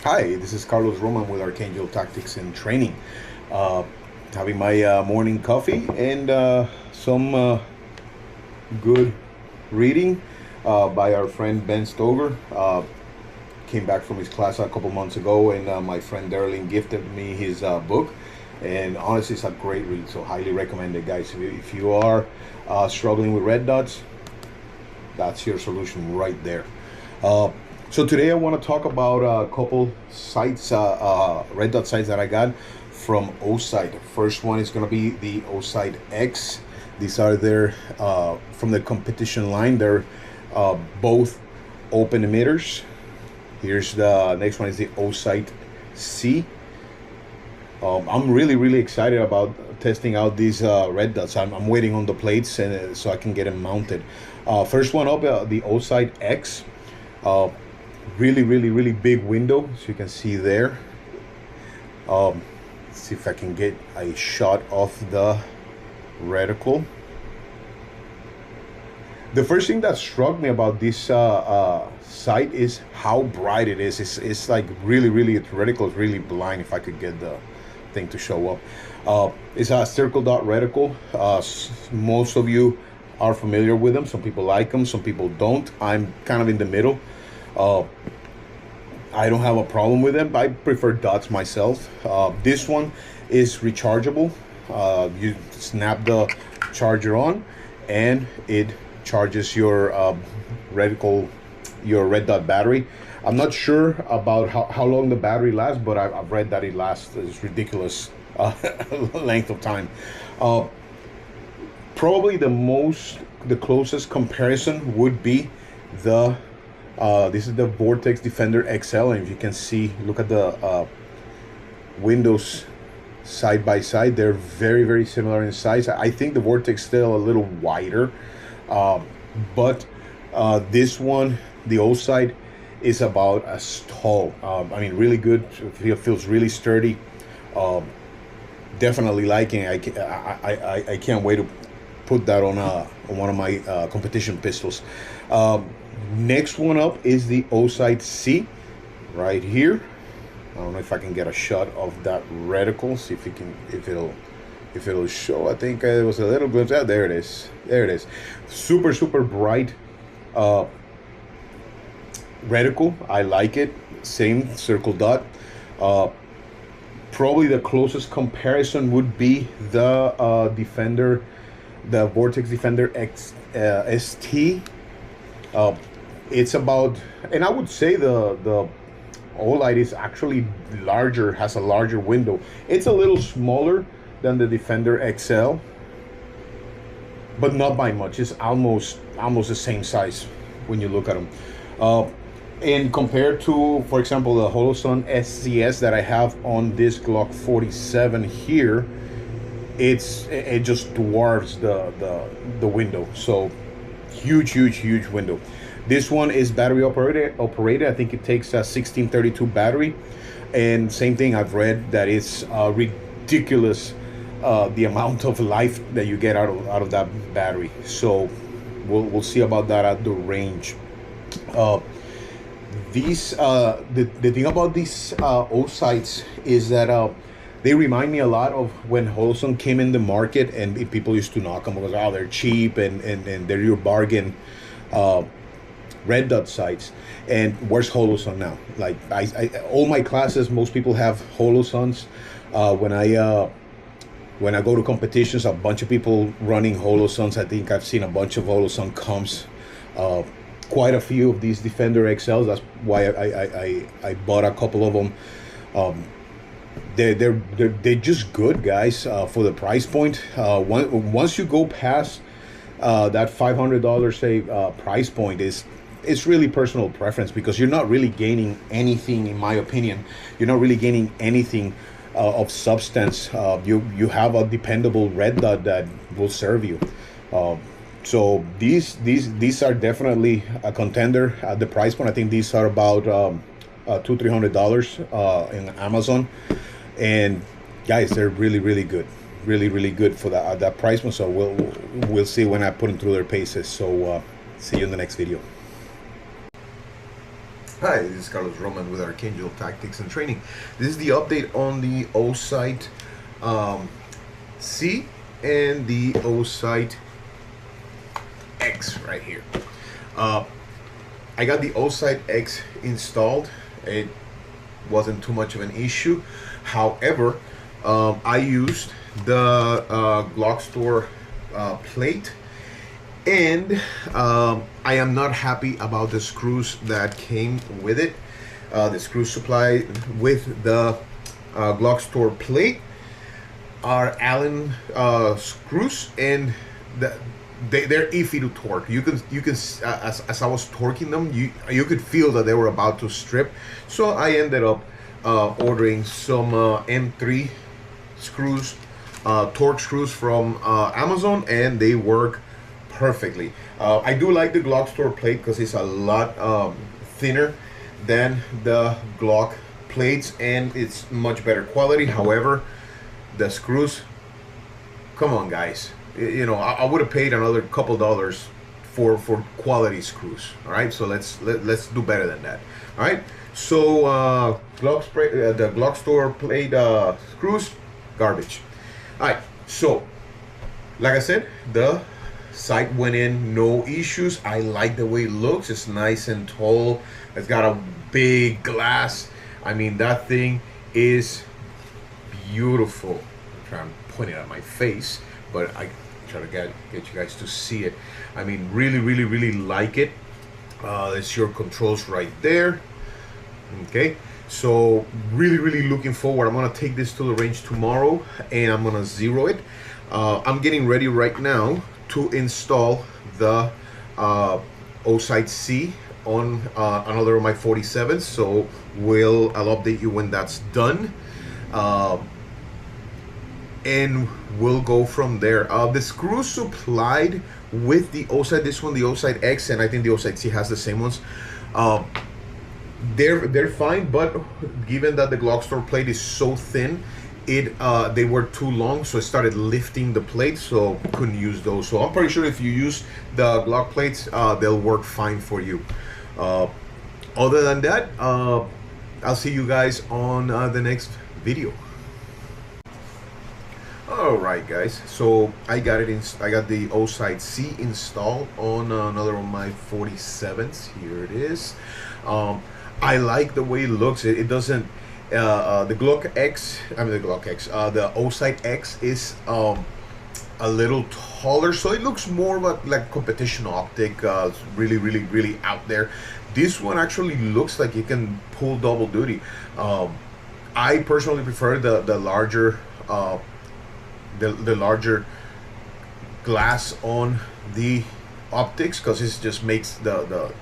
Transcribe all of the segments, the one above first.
Hi, this is Carlos Roman with Archangel Tactics and Training. Uh, Having my morning coffee and some good reading by our friend Ben Stover. Came back from his class a couple months ago, and my friend Darlene gifted me his book. And honestly, it's a great read, so highly recommend it, guys. If you are struggling with red dots, that's your solution right there. So today I want to talk about a couple sites, red dot sites that I got from Osight. The first one is going to be the Osight X. These are their from the competition line. They're both open emitters. Here's the next one is the Osight C. I'm really excited about testing out these red dots. I'm waiting on the plates and so I can get them mounted. First one up, the Osight X. Really big window, so you can see there. Let's see if I can get a shot of the reticle. The first thing that struck me about this sight is how bright it is. It's like really the reticle is really blind. If I could get the thing to show up. It's a circle dot reticle. Most of you are familiar with them. Some people like them, some people don't. I'm kind of in the middle. I don't have a problem with them. I prefer dots myself. This one is rechargeable. You snap the charger on and it charges your reticle, your red dot battery. I'm not sure about how long the battery lasts, but I've read that it lasts this ridiculous length of time. Probably the closest comparison would be the this is the Vortex Defender XL, and if you can see, look at the windows side by side. They're very similar in size. I think the Vortex still a little wider, but this one, the Osight, is about as tall. I mean, really good. It feels really sturdy. Definitely liking it. I can't wait to put that on one of my competition pistols. Next one up is the Osight C, right here. I don't know if I can get a shot of that reticle. See if it'll show. I think it was a little glimpse. Ah, there it is. There it is. Super bright reticle. I like it. Same circle dot. Probably the closest comparison would be the Defender, the Vortex Defender X ST. It's about, and I would say the Olight is actually larger, has a larger window. It's a little smaller than the Defender XL, but not by much. It's almost the same size when you look at them. And compared to, for example, the Holosun SCS that I have on this Glock 47 here, it just dwarfs the window. So huge window. This one is battery operated. I think it takes a 1632 battery, and same thing, I've read that it's ridiculous the amount of life that you get out of that battery. So we'll see about that at the range. The thing about these Osights is that they remind me a lot of when Holosun came in the market, and people used to knock them because, oh, they're cheap and they're your bargain red dot sights. And where's Holosun now? Like I all my classes, most people have Holosuns. When I go to competitions, a bunch of people running Holosuns. I think I've seen a bunch of Holosun comps. Quite a few of these Defender XLs. That's why I bought a couple of them. They're just good, guys, for the price point. Once you go past that $500 say price point, it's really personal preference, because you're not really gaining anything, in my opinion. You're not really gaining anything of substance. You have a dependable red dot that will serve you. So these are definitely a contender at the price point. I think these are about $200-300 in Amazon, and guys, they're really good, really good for that price point. So we'll see when I put them through their paces. So see you in the next video. Hi, this is Carlos Roman with Archangel Tactics and Training. This is the update on the Osight C and the Osight X right here. I got the Osight X installed. It wasn't too much of an issue. However, I used the Glock Store plate, and I am not happy about the screws that came with it. The screw supply with the Glock Store plate are Allen screws, and they're iffy to torque. You can as I was torquing them, you could feel that they were about to strip. So I ended up ordering some M3 screws, torque screws from Amazon, and they work perfectly. I do like the Glock Store plate because it's a lot thinner than the Glock plates, and it's much better quality. However, the screws, come on guys, you know, I would have paid another couple dollars for quality screws. All right, so let's do better than that. All right, so the Glock Store plate screws, garbage. All right, so like I said, the sight went in, no issues. I like the way it looks. It's nice and tall. It's got a big glass. I mean, that thing is beautiful. I'm trying to point it at my face, but I try to get you guys to see it. I mean, really like it. It's your controls right there. Okay, so really looking forward. I'm gonna take this to the range tomorrow, and I'm gonna zero it. I'm getting ready right now to install the Osight C on another of my 47s. So I'll update you when that's done, and we'll go from there. The screws supplied with the Osight, this one, the Osight X, and I think the Osight C has the same ones. They're fine, but given that the Glock Store plate is so thin, they were too long, so I started lifting the plate, so couldn't use those. So I'm pretty sure if you use the Glock plates, they'll work fine for you. Other than that, I'll see you guys on the next video. All right, guys. So I got the Osight C installed on another of my 47s. Here it is. I like the way it looks. It doesn't. The Glock X, the Osight X is a little taller, so it looks more like competition optic. It's really out there. This one actually looks like it can pull double duty. I personally prefer the larger the larger glass on the optics, because it just makes the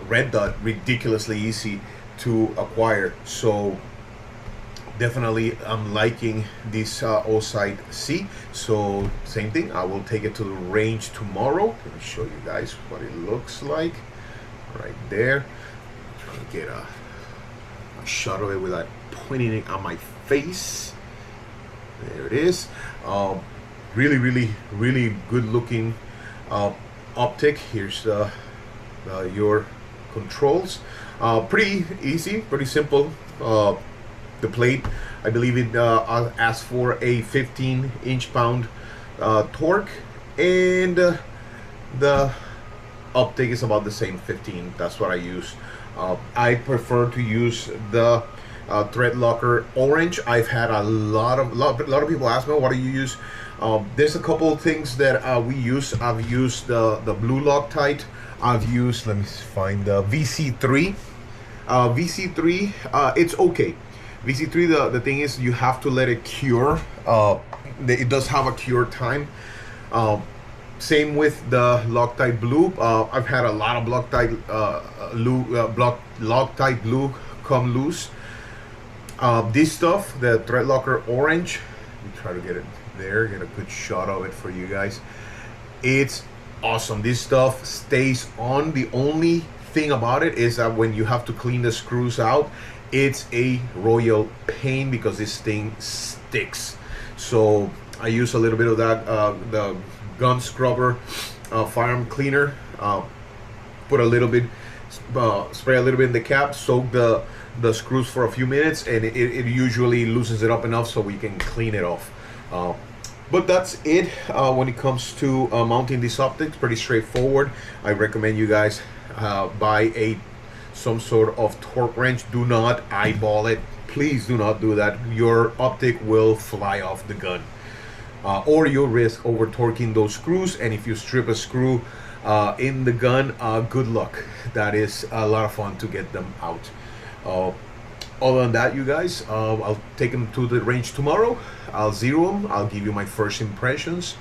red dot ridiculously easy to acquire. So definitely I'm liking this Osight C. So same thing, I will take it to the range tomorrow. Let me show you guys what it looks like right there. I'm trying to get a shot of it without pointing it on my face. There it is. Really good looking optic. Here's your controls. Pretty easy, pretty simple. The plate, I believe it asks for a 15 inch-pound torque, and the optic is about the same, 15. That's what I use. I prefer to use the thread locker orange. I've had a lot of people ask me, what do you use? There's a couple of things that we use. I've used the blue Loctite. I've used, let me find the VC3. VC3, it's okay. VC3, the thing is, you have to let it cure. It does have a cure time. Same with the Loctite blue. I've had a lot of Loctite Loctite blue come loose. This stuff, the thread locker orange, let me try to get it there, get a good shot of it for you guys. It's awesome. This stuff stays on. The only thing about it is that when you have to clean the screws out, it's a royal pain because this thing sticks. So I use a little bit of that the gun scrubber firearm cleaner, put a little bit spray a little bit in the cap, soak the screws for a few minutes, and it usually loosens it up enough so we can clean it off. But that's it when it comes to mounting these optics. Pretty straightforward. I recommend you guys buy some sort of torque wrench. Do not eyeball it. Please do not do that. Your optic will fly off the gun. Or you'll risk over torquing those screws, and if you strip a screw in the gun, good luck. That is a lot of fun to get them out. Other than that, you guys, I'll take them to the range tomorrow. I'll zero them. I'll give you my first impressions,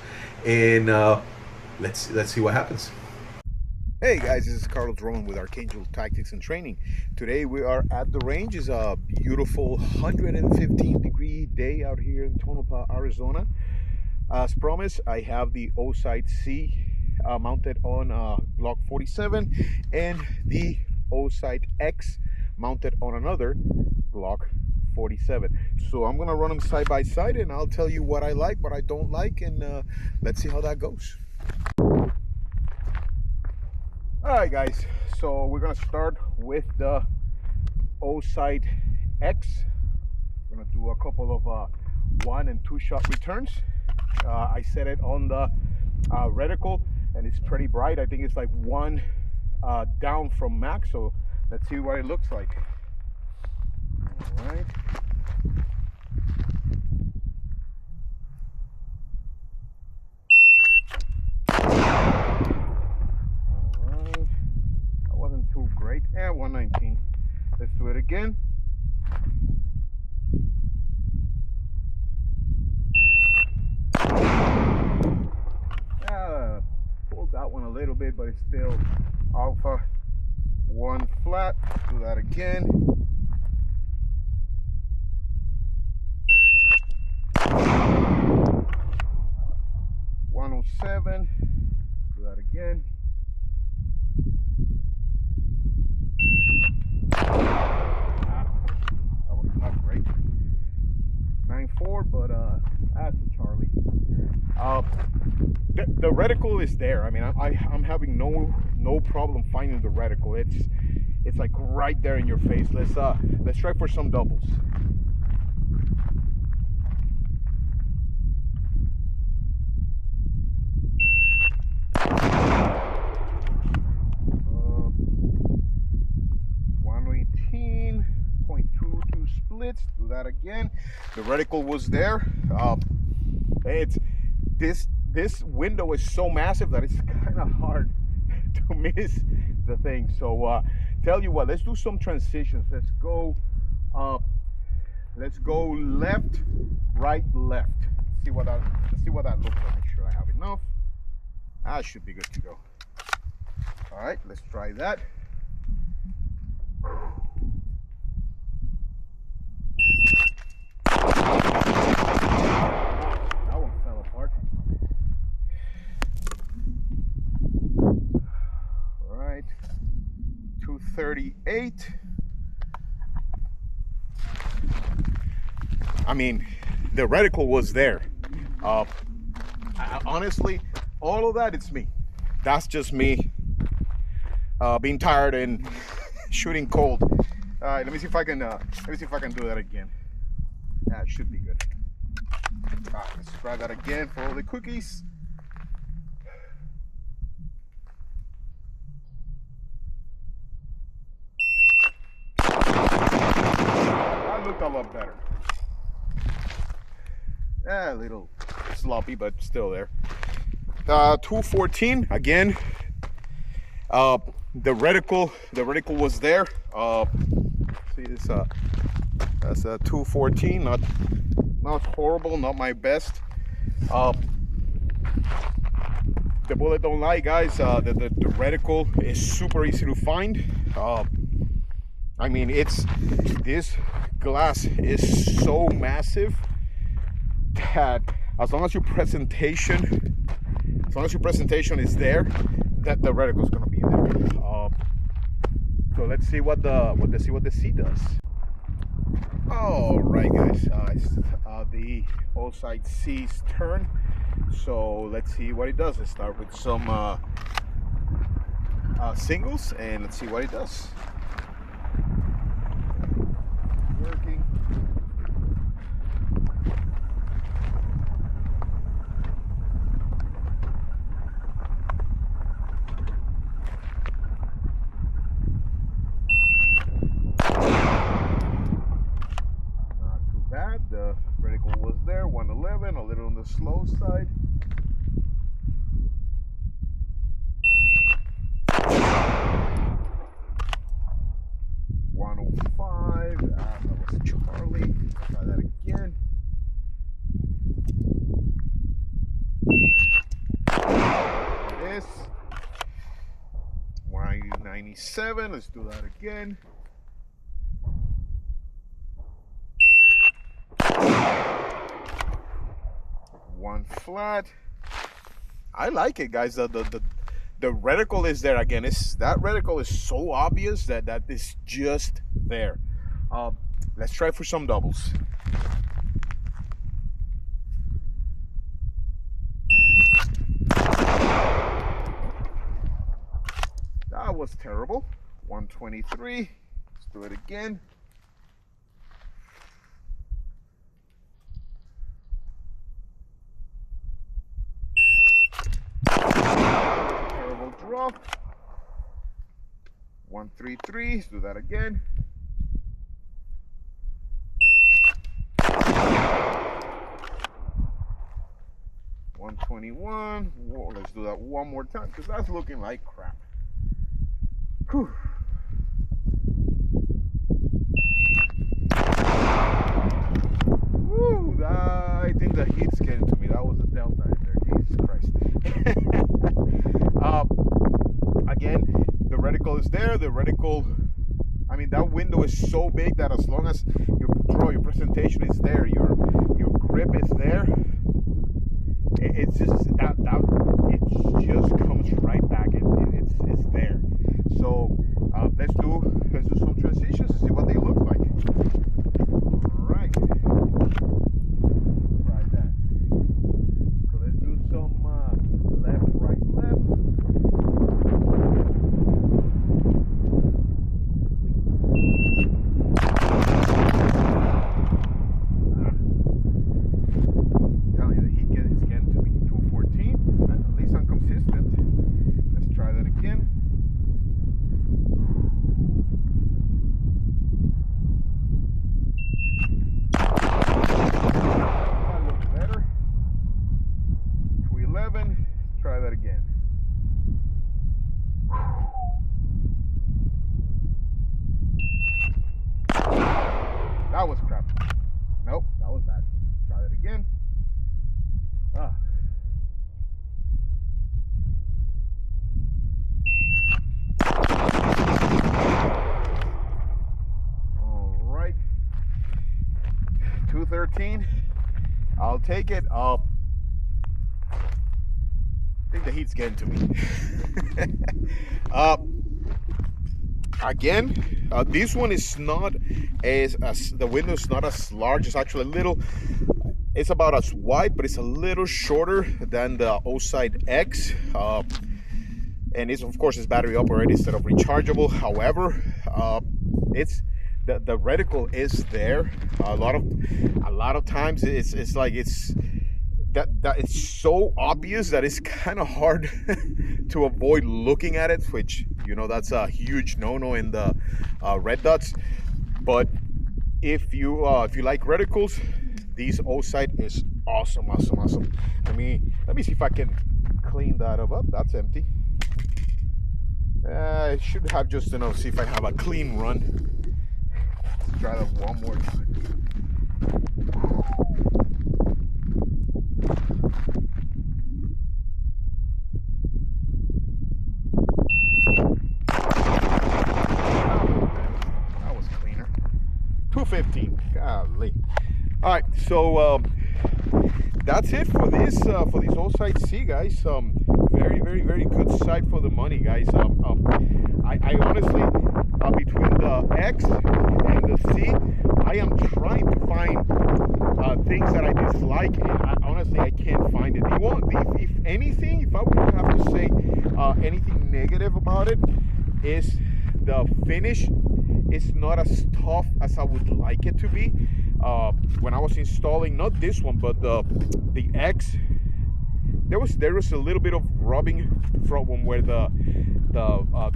and let's see what happens. Hey guys, this is Carlos Roman with Archangel Tactics and Training. Today we are at the range. It's a beautiful 115-degree day out here in Tonopah, Arizona. As promised, I have the Osight C mounted on Glock 47 and the Osight X mounted on another Glock 47. So I'm gonna run them side by side, and I'll tell you what I like, what I don't like, and let's see how that goes. All right, guys, so we're gonna start with the Osight X. We're gonna do a couple of 1 and 2 shot returns. I set it on the reticle, and it's pretty bright. I think it's like 1 down from max, so let's see what it looks like. All right. That wasn't too great. 119. Let's do it again. Pulled that one a little bit, but it's still alpha 1 flat. Do that again. $107. Do that again. That was not great. 9.4, but that's a Charlie. The reticle is there. I mean, I'm having no problem finding the reticle. It's like right there in your face. Let's try for some doubles. Splits. Do that again. The reticle was there. This window is so massive that it's kind of hard to miss the thing. So tell you what, let's do some transitions. Let's go left, right, left. Let's see what that looks like. Make sure I have enough. I should be good to go. All right, let's try that. That one fell apart. All right, 238. I mean, the reticle was there. Honestly, all of that, it's me. That's just me being tired and shooting cold. All right, let me see if I can do that again. That should be good. All right, let's try that again for all the cookies. That looked a lot better. A little sloppy, but still there. 214 again. The reticle was there. See this? That's a 214. Not horrible. Not my best. The bullet don't lie, guys. The reticle is super easy to find. I mean, this glass is so massive that as long as your presentation is there, that the reticle is gonna be there. So let's see what the C does. All right, guys, the Osight C's turn. So let's see what it does. Let's start with some singles, and let's see what it does. Working. Not too bad. The vertical was there, 111, a little on the slow side. That was Charlie. Try that again. It is 197. Let's do that again. One flat. I like it, guys. The reticle is there again. That reticle is so obvious that is just there. Let's try for some doubles. That was terrible. 123. Let's do it again. Terrible drop. 133. Let's do that again. 121. Whoa, let's do that one more time because that's looking like crap. Whew. Woo, I think the heat's getting to me. That was a delta in there. Jesus Christ. Again, the reticle is there. The reticle, I mean, that window is so big that as long as your presentation is there, your grip is there, it's just that it just comes right back. It's there. So let's do some transitions and see what they look like. All right, try that. So let's do some left, right, left. Try that again. That was crap. Nope, that was bad. Try that again. All right. 213. I'll take it. I think the heat's getting to me. Again, this one is not as the window is not as large. It's actually a little. It's about as wide, but it's a little shorter than the Osight X. And it's, of course, it's battery operated instead of rechargeable. However, it's the reticle is there. A lot of times it's like that it's so obvious that it's kind of hard to avoid looking at it, which, you know, that's a huge no-no in the red dots. But if you like reticles, these Osight is awesome. Let me see if I can clean that up. Oh, that's empty. I should have just enough. See if I have a clean run. Let's try that one more time. That was cleaner. 215. Golly. All right, so that's it for this Osight C, guys. Very good sight for the money, guys. I honestly, between the X and the C, I am trying to find things that I dislike, and honestly, I can't find it. If anything, if I would have to say anything negative about it, is the finish is not as tough as I would like it to be. When I was installing, not this one, but the X, there was a little bit of rubbing from where the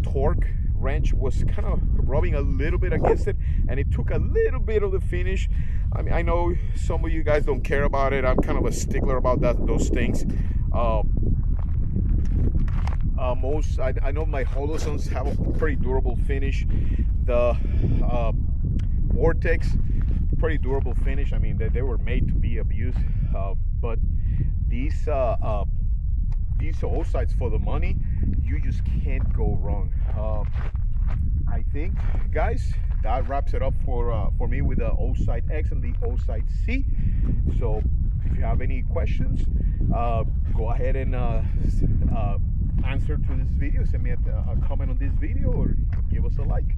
torque wrench was kind of rubbing a little bit against it, and it took a little bit of the finish. I mean, I know some of you guys don't care about it. I'm kind of a stickler about those things. I know my Holosons have a pretty durable finish. The Vortex, pretty durable finish. I mean, they were made to be abused, but these Osights, for the money, you just can't go wrong. I think, guys, that wraps it up for me with the Osight X and the Osight C. So if you have any questions, go ahead and answer to this video. Send me a comment on this video, or give us a like.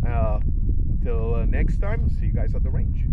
Until next time, see you guys at the range.